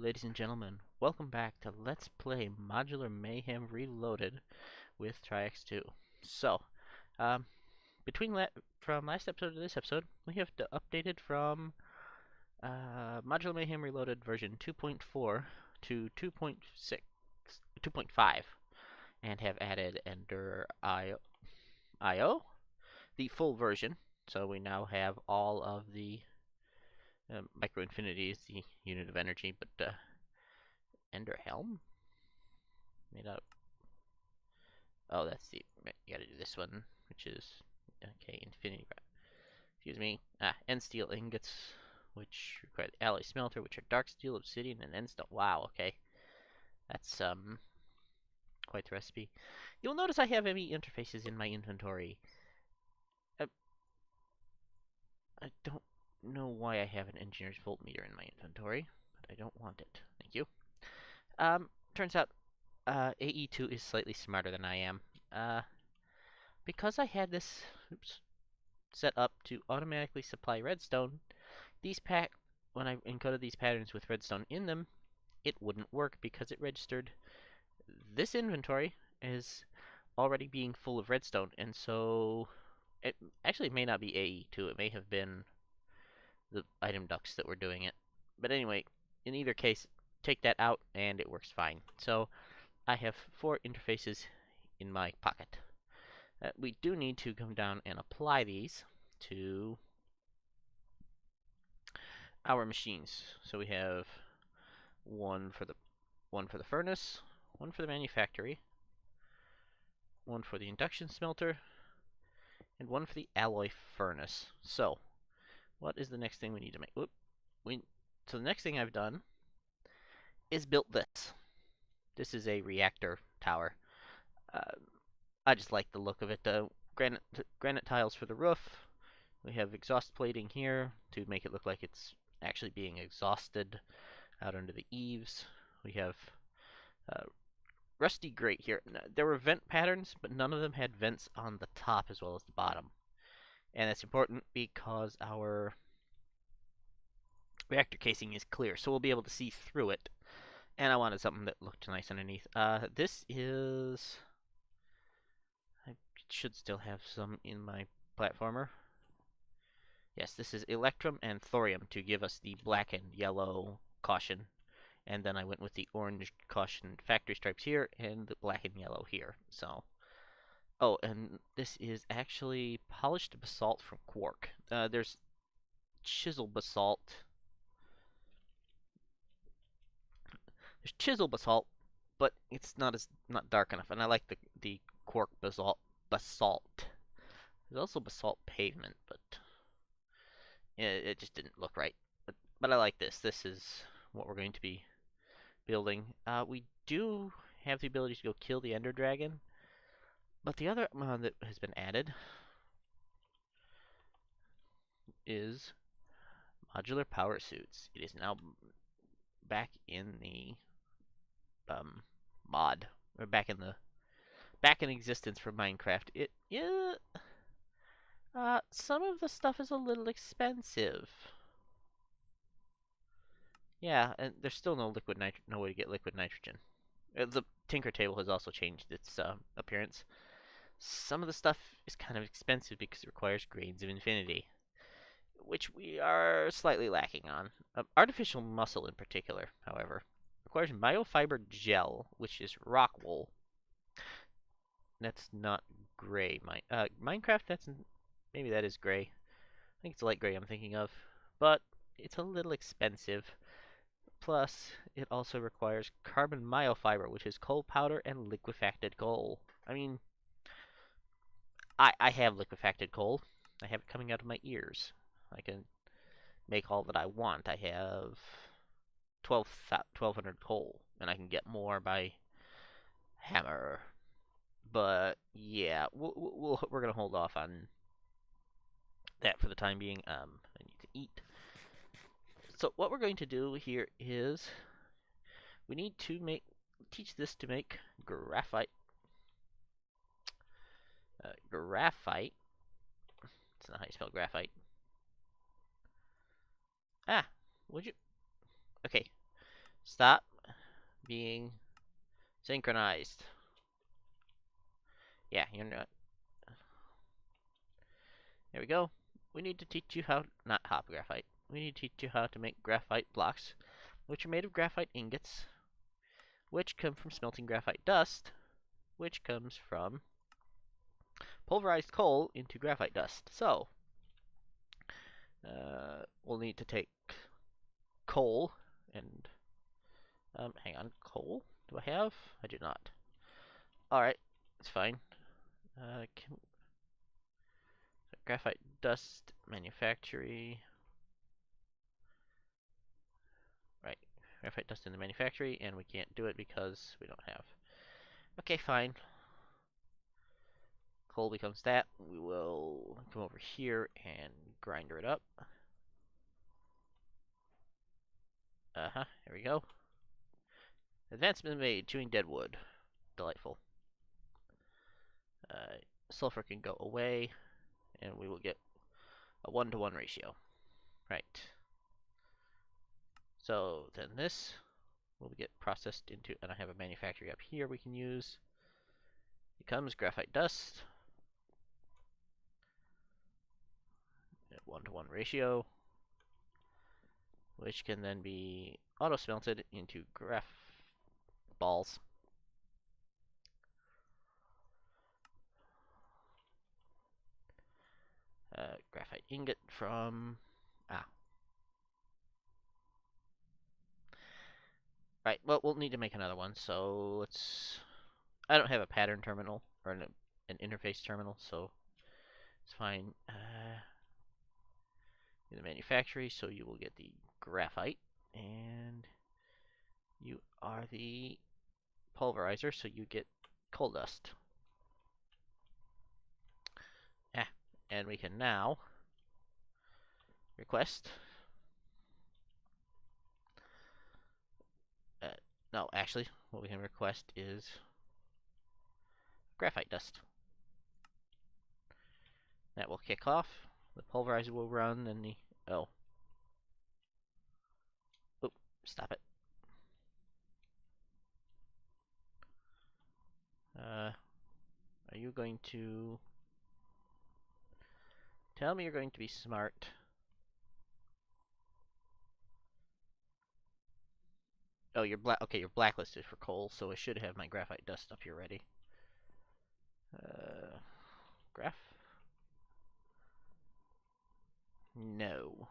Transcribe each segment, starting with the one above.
ladies and gentlemen. Welcome back to Let's Play Modular Mayhem Reloaded with Triax2. So, um, from last episode to this episode, we have updated from Modular Mayhem Reloaded version 2.4 to 2.6, 2.5, and have added Ender IO, the full version. So we now have all of the micro infinity is the unit of energy, but Ender Helm made out. Oh, that's the you gotta do this one, which is okay. Infinity. Excuse me. End steel ingots, which require the alloy smelter, which are dark steel, obsidian, and end stone. Wow. Okay, that's quite the recipe. You'll notice I have ME interfaces in my inventory. I don't know why I have an engineer's voltmeter in my inventory, but I don't want it. Thank you. Turns out AE2 is slightly smarter than I am. Because I had this set up to automatically supply redstone, when I encoded these patterns with redstone in them, it wouldn't work because it registered this inventory is already being full of redstone, and so it actually may not be AE2. It may have been the item ducts that were doing it. But anyway, in either case, take that out and it works fine. So I have 4 interfaces in my pocket. We do need to come down and apply these to our machines. So we have one for the furnace, one for the manufactory, one for the induction smelter, and one for the alloy furnace. So what is the next thing we need to make? So the next thing I've done is built this. This is a reactor tower. I just like the look of it. Granite tiles for the roof. We have exhaust plating here to make it look like it's actually being exhausted out under the eaves. We have rusty grate here. There were vent patterns, but none of them had vents on the top as well as the bottom. And that's important because our reactor casing is clear, so we'll be able to see through it. And I wanted something that looked nice underneath. This is... I should still have some in my platformer. Yes, this is electrum and thorium to give us the black and yellow caution. And then I went with the orange caution factory stripes here and the black and yellow here. So, oh, and this is actually polished basalt from quark. There's chisel basalt. There's chisel basalt, but it's not dark enough, and I like the quark basalt. There's also basalt pavement, but it just didn't look right. But I like this. This is what we're going to be building. We do have the ability to go kill the Ender Dragon, but the other mod that has been added is modular power suits. It is now back in the mod, or back in existence for Minecraft. Some of the stuff is a little expensive. Yeah, and there's still no way to get liquid nitrogen. The Tinker Table has also changed its appearance. Some of the stuff is kind of expensive because it requires grains of infinity, which we are slightly lacking on. Artificial muscle in particular, however, requires myofiber gel, which is rock wool. That's not gray. Minecraft, maybe that is gray. I think it's light gray I'm thinking of, but it's a little expensive. Plus, it also requires carbon myofiber, which is coal powder and liquefacted coal. I mean, I have liquefacted coal. I have it coming out of my ears. I can make all that I want. I have 1,200 coal, and I can get more by hammer. But yeah, we're gonna hold off on that for the time being. I need to eat. So what we're going to do here is we need to teach this to make graphite. Graphite. That's not how you spell graphite. Would you? Okay. Stop being synchronized. Yeah, you're not. There we go. We need to teach you how, not hop graphite. We need to teach you how to make graphite blocks, which are made of graphite ingots, which come from smelting graphite dust, which comes from pulverized coal into graphite dust. So, we'll need to take coal and, hang on, coal? Do I have? I do not. Alright, it's fine. Graphite dust manufactory. Right, graphite dust in the manufactory, and we can't do it because we don't have. Okay, fine. Coal becomes that. We will come over here and grinder it up. Here we go. Advancement made, chewing dead wood. Delightful. Sulfur can go away, and we will get a 1-to-1 ratio. Right. So then this will get processed into, and I have a manufactory up here we can use. Becomes graphite dust. At 1-to-1 ratio, which can then be auto-smelted into graph balls. Graphite ingot from... Right, well, we'll need to make another one, so let's... I don't have a pattern terminal, or an interface terminal, so it's fine. In the manufactory, so you will get the graphite, and you are the pulverizer, so you get coal dust. And we can now request... no, actually, what we can request is graphite dust. That will kick off. The pulverizer will run, and the... Oh. Oop, stop it. Are you going to... Tell me you're going to be smart. Oh, you're okay, you're blacklisted for coal, so I should have my graphite dust up here ready. Graph? No.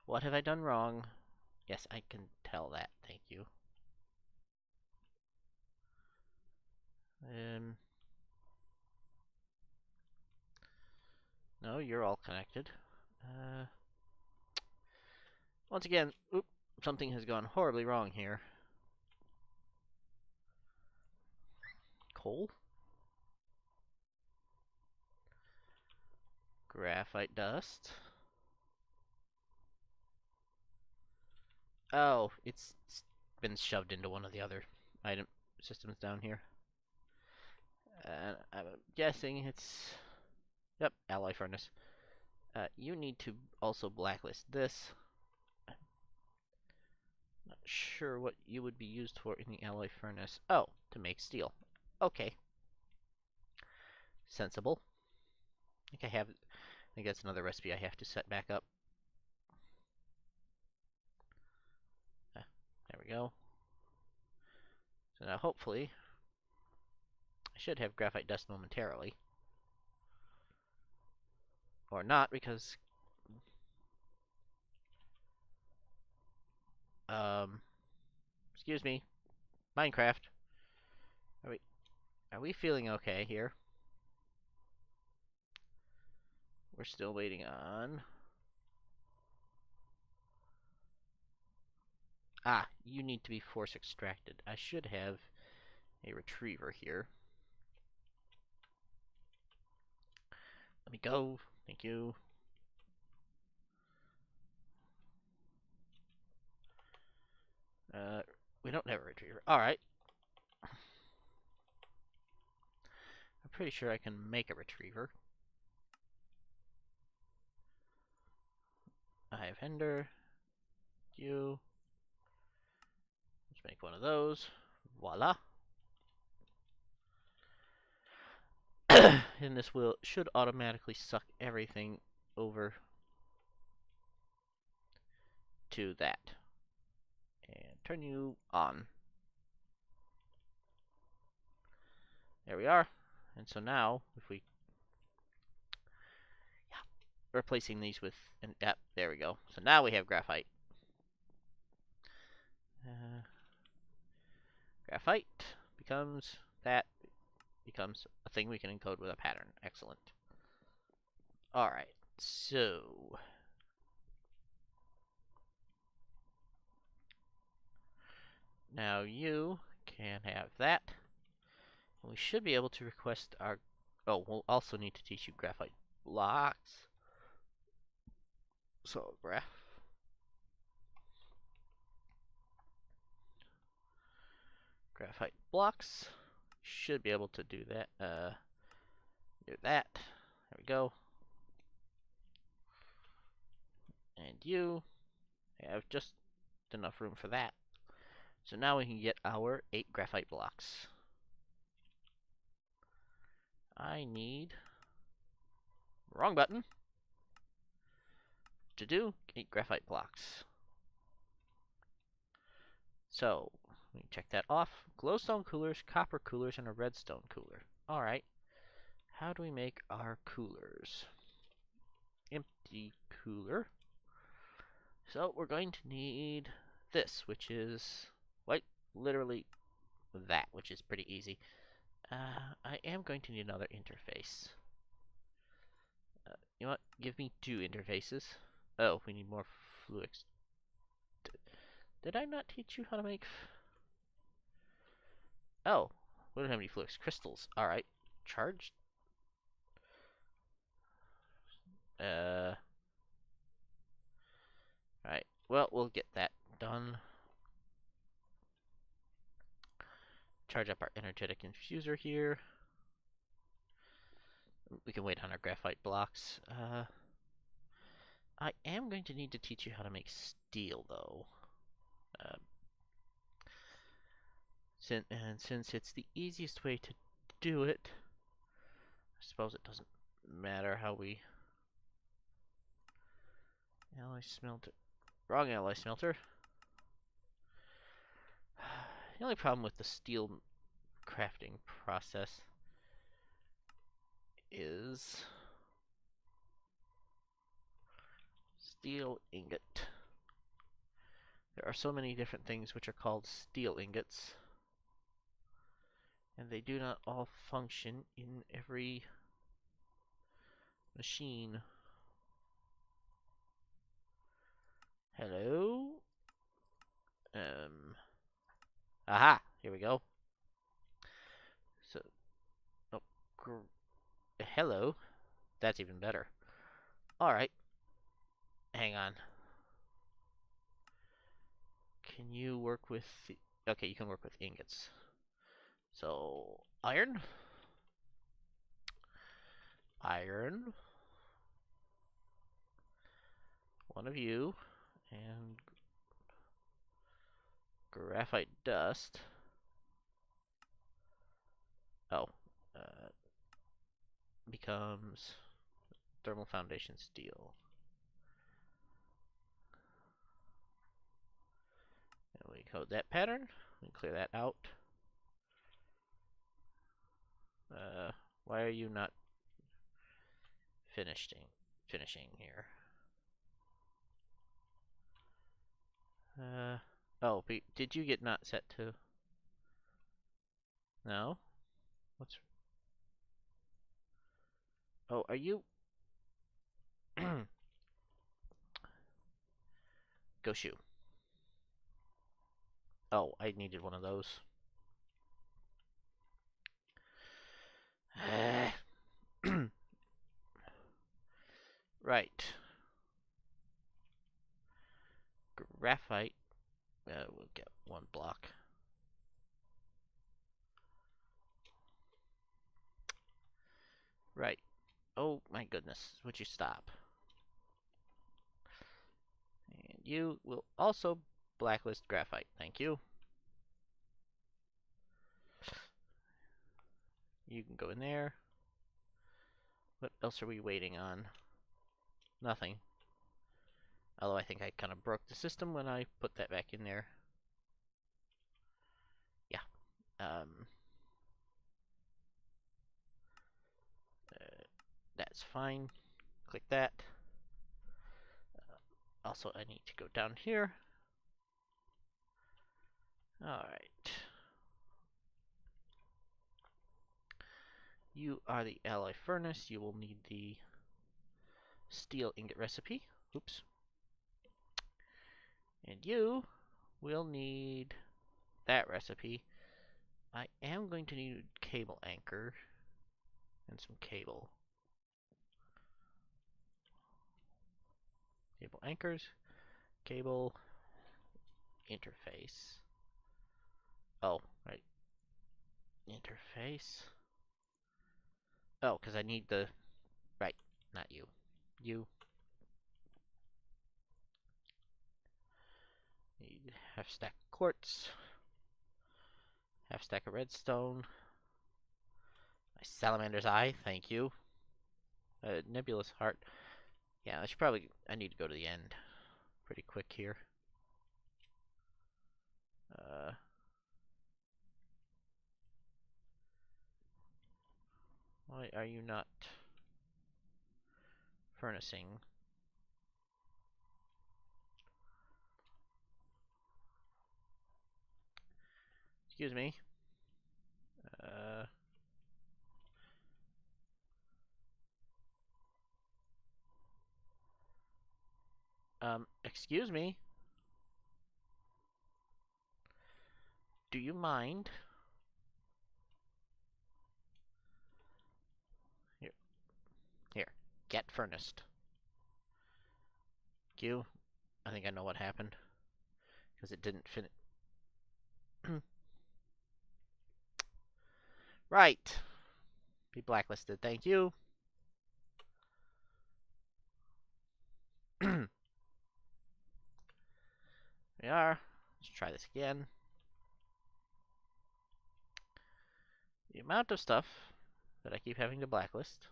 What have I done wrong? Yes, I can tell that, thank you. No, you're all connected. Once again, oop, something has gone horribly wrong here. Coal? Graphite dust. Oh, it's been shoved into one of the other item systems down here. I'm guessing it's... Yep, alloy furnace. You need to also blacklist this. Not sure what you would be used for in the alloy furnace. Oh, to make steel. Okay. Sensible. I think that's another recipe I have to set back up. There we go. So now hopefully, I should have graphite dust momentarily. Or not, because... excuse me. Minecraft. Are we feeling okay here? We're still waiting on... Ah, you need to be force extracted. I should have a retriever here. Let me go. Thank you. We don't have a retriever. Alright. I'm pretty sure I can make a retriever. I have Ender. You. Let's make one of those. Voila. And this should automatically suck everything over to that. And turn you on. There we are. And so now, if we replacing these with an there we go. So now we have graphite. Graphite becomes that becomes a thing we can encode with a pattern. Excellent. All right. So now you can have that. We should be able to request our... Oh, we'll also need to teach you graphite blocks. So, graphite blocks. Should be able to do that. Do that. There we go. And you have just enough room for that. So now we can get our 8 graphite blocks. I need... Wrong button. To do 8 graphite blocks. So, let me check that off. Glowstone coolers, copper coolers, and a redstone cooler. Alright. How do we make our coolers? Empty cooler. So, we're going to need this, which is, like, literally that, which is pretty easy. I am going to need another interface. You know what? Give me 2 interfaces. Oh, we need more fluids. Did I not teach you how to make... Oh, we don't have any fluix crystals. Alright. Charged? Alright. Well, we'll get that done. Charge up our energetic infuser here. We can wait on our graphite blocks. I am going to need to teach you how to make steel, though. Since it's the easiest way to do it, I suppose it doesn't matter how we... Alloy smelter. Wrong alloy smelter. The only problem with the steel crafting process is steel ingot. There are so many different things which are called steel ingots, and they do not all function in every machine. Hello? Aha! Here we go. So, oh, hello. That's even better. Alright. Hang on. Can you work with... Okay, you can work with ingots. So, iron. Iron. One of you. And graphite dust. Oh. Becomes thermal foundation steel. And we code that pattern. We clear that out. Why are you not finishing here? Oh, did you get not set to? No? What's... Oh, are you... Go shoe. Oh, I needed one of those. Right. Graphite. We'll get 1 block. Right. Oh my goodness. Would you stop? And you will also blacklist graphite. Thank you. You can go in there. What else are we waiting on? Nothing. Although I think I kind of broke the system when I put that back in there. Yeah. That's fine. Click that. Also, I need to go down here. Alright. You are the alloy furnace. You will need the steel ingot recipe. Oops. And you will need that recipe. I am going to need cable anchor and some cable. Cable anchors, cable, interface. Oh, right. Interface. Oh, because I need the... Right, not you. You. Need half stack of quartz. Half stack of redstone. My salamander's eye, thank you. Nebulous heart. Yeah, I need to go to the end pretty quick here. Why are you not furnacing? Excuse me. Excuse me. Do you mind? Here. Get furnaced. You. I think I know what happened. Because it didn't finish. Right. Be blacklisted. Thank you. We are. Let's try this again. The amount of stuff that I keep having to blacklist.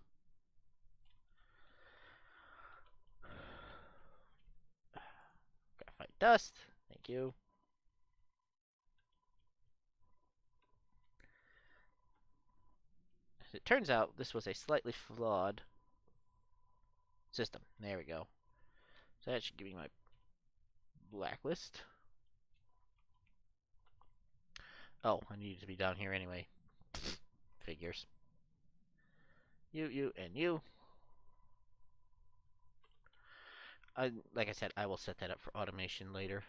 Graphite dust. Thank you. As it turns out, this was a slightly flawed system. There we go. So that should give me my blacklist. Oh, I needed to be down here anyway. Figures. You, and you. Like I said, I will set that up for automation later.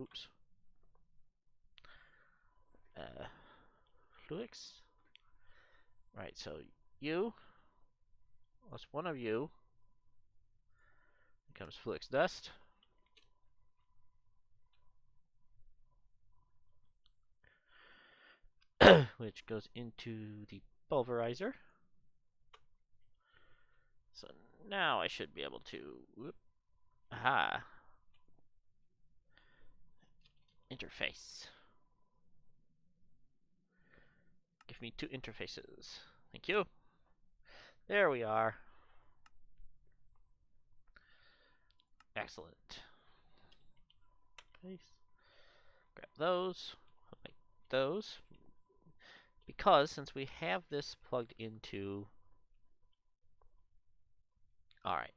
Oops. Fluix. Right, so you plus one of you becomes Fluix dust. Which goes into the pulverizer. So now I should be able to... Whoop, aha. Interface. Give me 2 interfaces. Thank you. There we are. Excellent. Grab those. Like those. Because since we have this plugged into... Alright.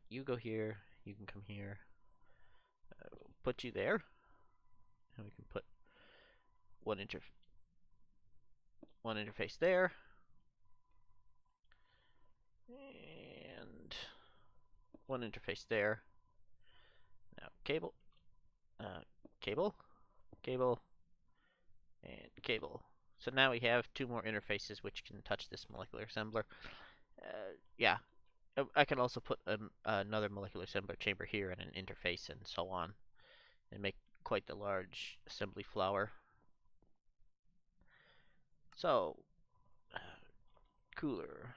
You go here. You can come here. We'll put you there. And we can put one interface there. And one interface there. Now cable, cable, cable, and cable. So now we have 2 more interfaces which can touch this molecular assembler. Yeah, I can also put another molecular assembler chamber here and an interface and so on, and make quite the large assembly flower. So, cooler.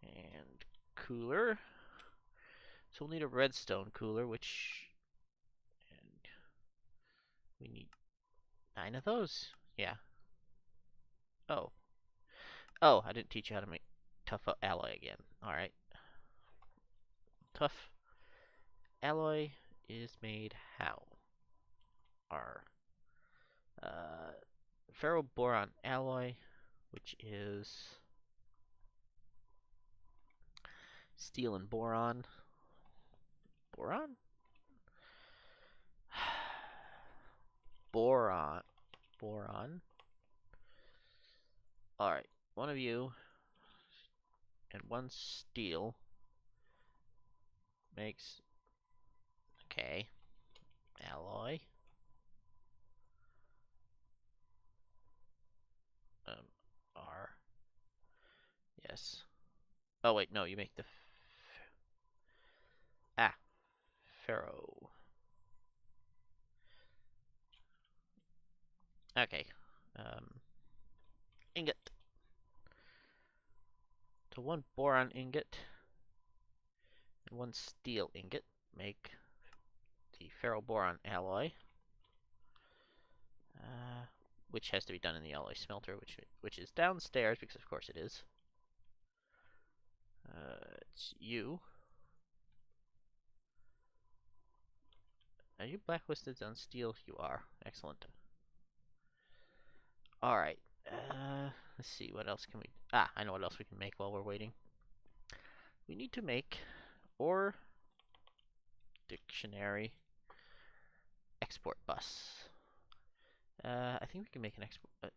And cooler. So we'll need a redstone cooler, which... And we need 9 of those. Yeah. Oh. Oh, I didn't teach you how to make tough alloy again. Alright. Tough alloy is made how? R. Ferroboron alloy, which is steel and boron. Boron? Boron. Boron. Alright, one of you and one steel makes, okay, alloy. R. Yes. Oh, wait, no, you make the ferro. Okay. Ingot. So one boron ingot and one steel ingot make the ferroboron alloy, which has to be done in the alloy smelter, which is downstairs because of course it is. It's you. Are you blacklisted on steel? You are. Excellent. Alright. Let's see, what else can we... Ah, I know what else we can make while we're waiting. We need to make or dictionary export bus. I think we can make an export...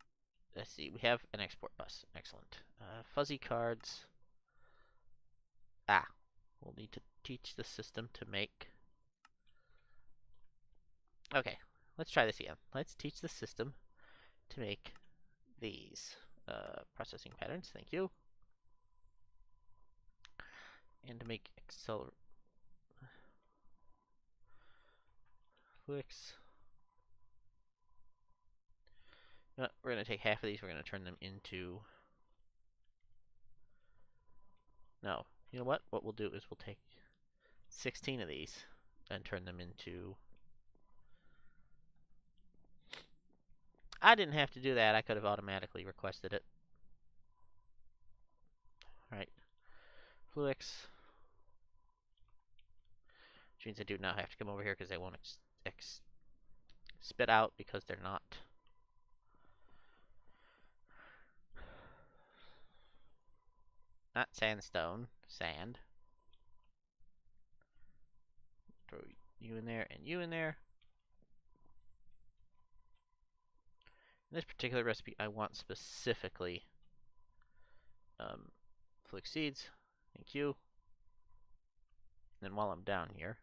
let's see, we have an export bus. Excellent. Fuzzy cards. Ah, we'll need to teach the system to make... Okay, let's try this again. Let's teach the system to make these processing patterns. Thank you. And to make clicks. We're going to take half of these. We're going to turn them into... No. You know what? What we'll do is we'll take 16 of these and turn them into... I didn't have to do that. I could have automatically requested it. Alright. Fluix. Which means I do now have to come over here because they won't spit out because they're not... Not sandstone. Sand. Throw you in there and you in there. In this particular recipe, I want specifically flick seeds. Thank you. And then while I'm down here,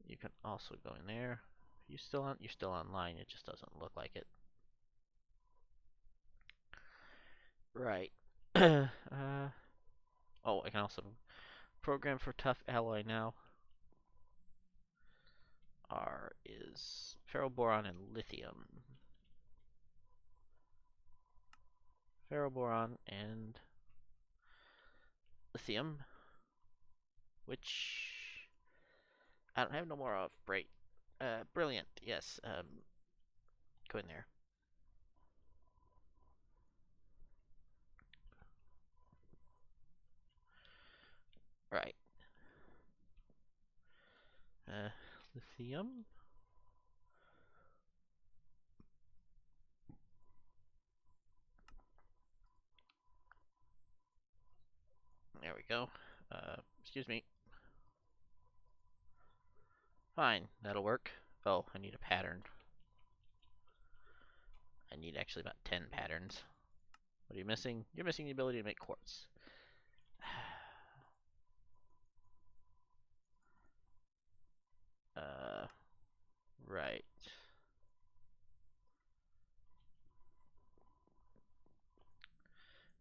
you can also go in there. You still on? You're still online. It just doesn't look like it. Right. Oh, I can also program for tough alloy now. R is ferroboron and lithium. Ferroboron and lithium, which I don't have no more of. Brilliant. Yes. Go in there. Right. Lithium. There we go. Excuse me. Fine, that'll work. Oh, I need a pattern. I need actually about 10 patterns. What are you missing? You're missing the ability to make quartz. Right.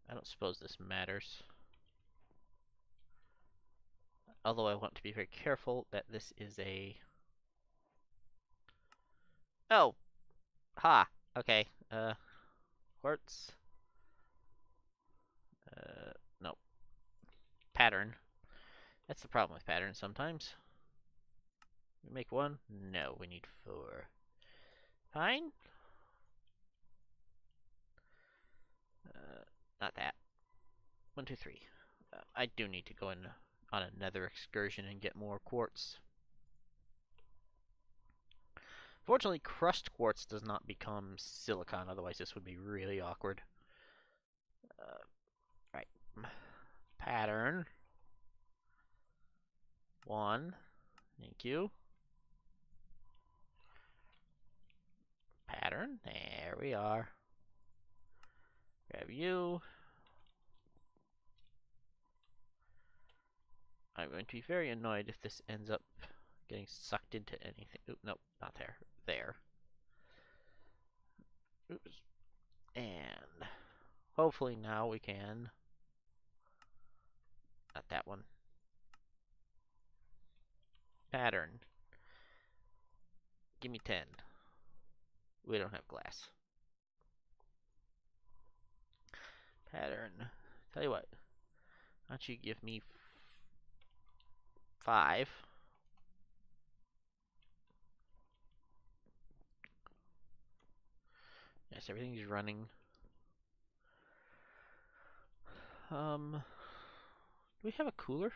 I don't suppose this matters. Although I want to be very careful that this is a... Oh! Ha! Okay. Quartz. No. Pattern. That's the problem with patterns sometimes. We make one? No, we need 4. Fine. Not that. 1, 2, 3. I do need to go in on another excursion and get more quartz. Fortunately, crushed quartz does not become silicon, otherwise this would be really awkward. Right. Pattern. 1. Thank you. Pattern. There we are. Grab you. I'm going to be very annoyed if this ends up getting sucked into anything. Oop, nope, not there. There. Oops. And hopefully now we can. Not that one. Pattern. Give me 10. We don't have glass. Pattern. Tell you what. Why don't you give me 5. Yes, everything's running. Do we have a cooler?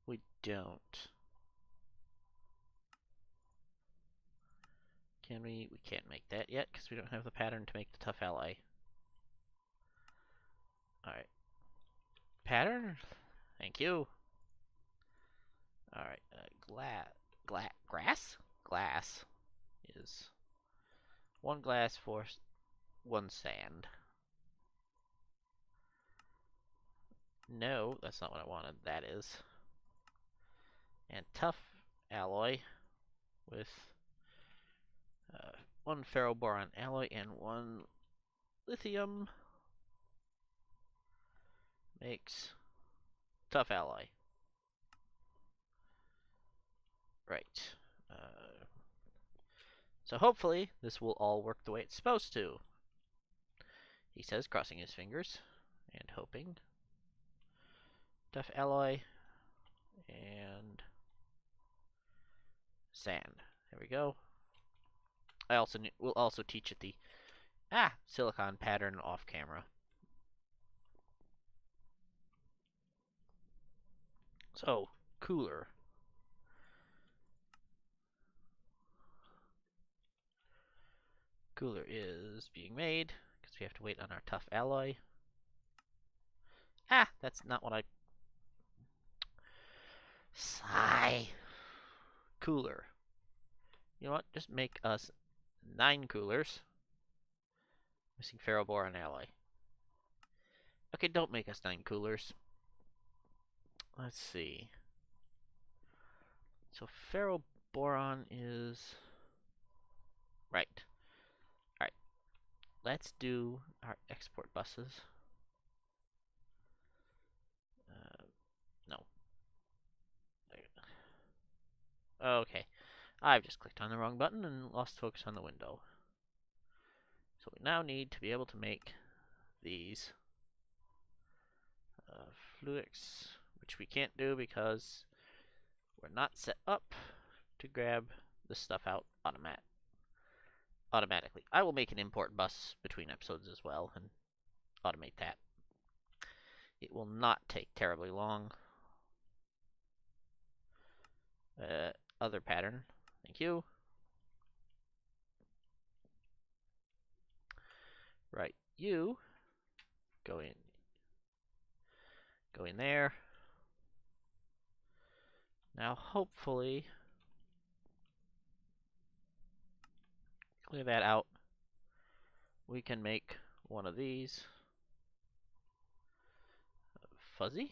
We don't. Can we? We can't make that yet because we don't have the pattern to make the tough alloy. Alright. Pattern? Thank you. Alright, grass? Glass is 1 glass for 1 sand. No, that's not what I wanted. That is. And tough alloy with 1 ferroboron alloy and 1 lithium makes tough alloy. Right. So hopefully this will all work the way it's supposed to. He says, crossing his fingers and hoping. Tough alloy and sand. There we go. I will also teach it the silicon pattern off camera. So, cooler. Cooler is being made because we have to wait on our tough alloy. That's not what I. Sigh. Cooler. You know what? Just make us 9 coolers. Missing ferroboron alloy. Okay, don't make us 9 coolers. Let's see. So ferroboron is right. Alright. Let's do our export buses. No. Okay. I've just clicked on the wrong button and lost focus on the window. So we now need to be able to make these fluidics, which we can't do because we're not set up to grab this stuff out automatically. I will make an import bus between episodes as well and automate that. It will not take terribly long. Other pattern. Thank you. Right, you go in there. Now hopefully clear that out. We can make one of these. Fuzzy?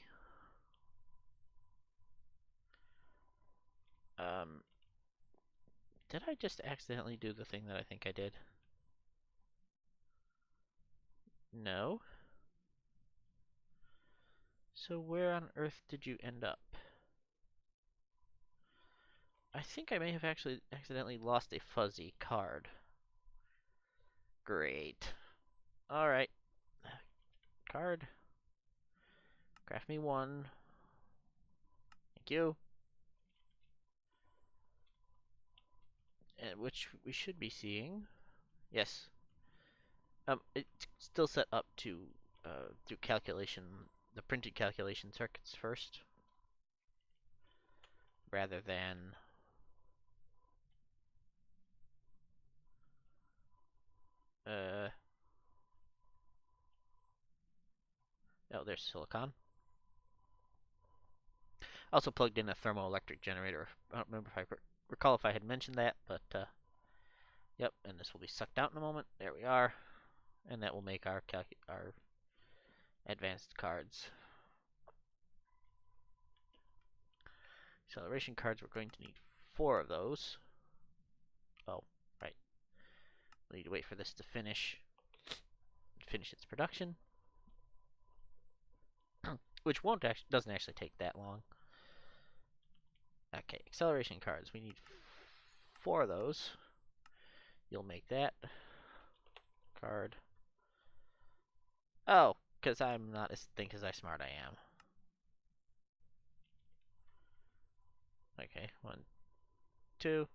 Did I just accidentally do the thing that I think I did? No. So where on earth did you end up? I think I may have actually accidentally lost a fuzzy card. Great. Alright. Card. Craft me 1. Thank you. And which we should be seeing. Yes. It's still set up to do calculation, the printed calculation circuits first, rather than oh, there's silicon. Also plugged in a thermoelectric generator. I don't remember if I recall if I had mentioned that, but yep. And this will be sucked out in a moment. There we are, and that will make our advanced cards. Acceleration cards. We're going to need 4 of those. Oh, right. We need to wait for this to finish its production, which doesn't actually take that long. Okay, acceleration cards. We need 4 of those. You'll make that card. Oh, because I'm not as think as I smart I am. Okay, 1, 2.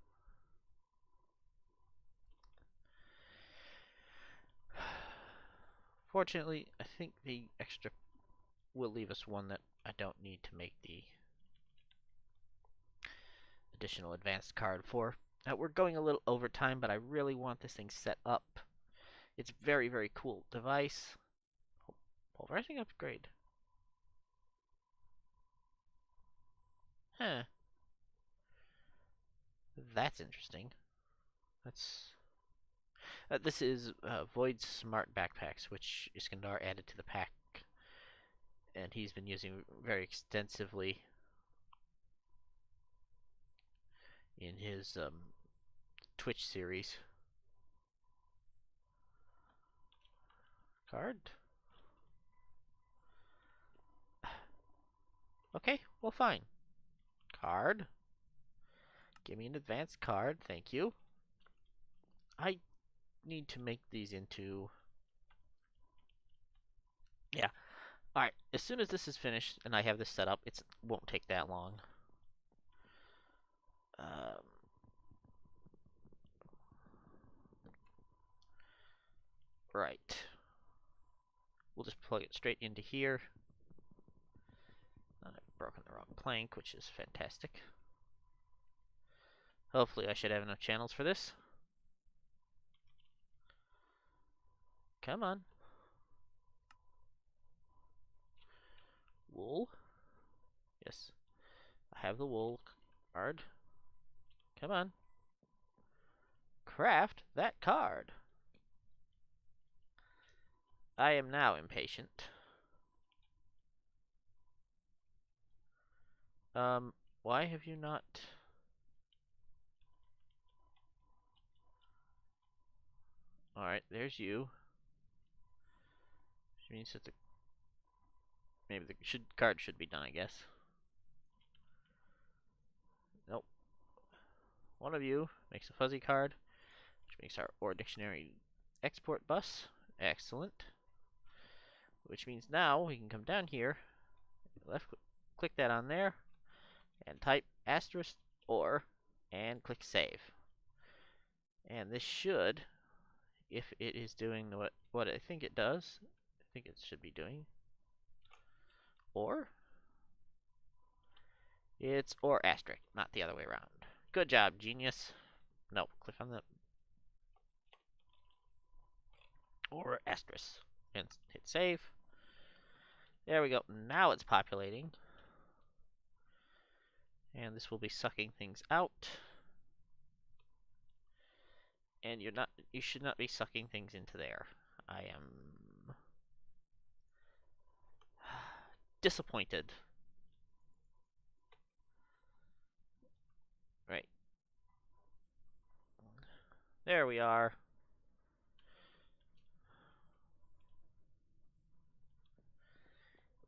Fortunately, I think the extra will leave us one that I don't need to make the additional advanced card for. We're going a little over time, but I really want this thing set up. It's a very, very cool device. Pulverizing upgrade. Huh. That's interesting. This is Void's smart backpacks, which Iskandar added to the pack, and he's been using very extensively in his Twitch series. Card? Okay, well, fine. Card. Give me an advanced card, thank you. I need to make these into... Yeah. Alright, as soon as this is finished and I have this set up, it won't take that long. Right. We'll just plug it straight into here. I've broken the wrong plank, which is fantastic. Hopefully I should have enough channels for this. Come on. Wool. Yes. I have the wool card. Come on. Craft that card. I am now impatient. Why have you not... Alright, there's you. Which means that maybe the card should be done, I guess. Nope. One of you makes a fuzzy card, which makes our OR dictionary export bus. Excellent. Which means now we can come down here, left click that on there, and type asterisk OR, and click save. And this should, if it is doing what I think it does, I think it should be doing, OR. It's OR asterisk, not the other way around. Good job, genius. No, click on the OR asterisk and hit save. There we go. Now it's populating. And this will be sucking things out. And you should not be sucking things into there. I am disappointed. Right. There we are.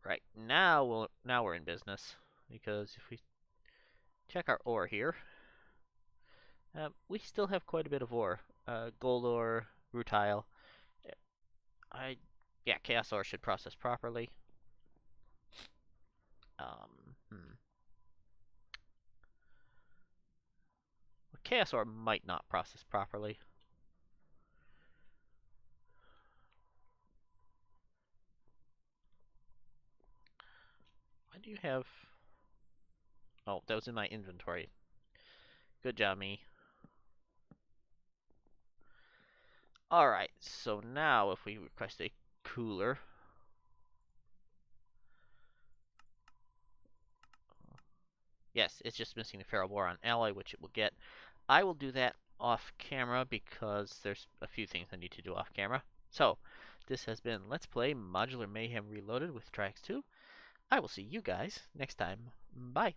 Right. Now we're in business, because if we check our ore here, we still have quite a bit of ore. Gold ore, rutile. Yeah, chaos ore should process properly. Chaos ore might not process properly. do you have? Oh, that was in my inventory. Good job, me. Alright, so now if we request a cooler. Yes, it's just missing the ferroboron alloy, which it will get. I will do that off camera because there's a few things I need to do off camera. So, this has been Let's Play Modular Mayhem Reloaded with Triax 2. I will see you guys next time. Bye.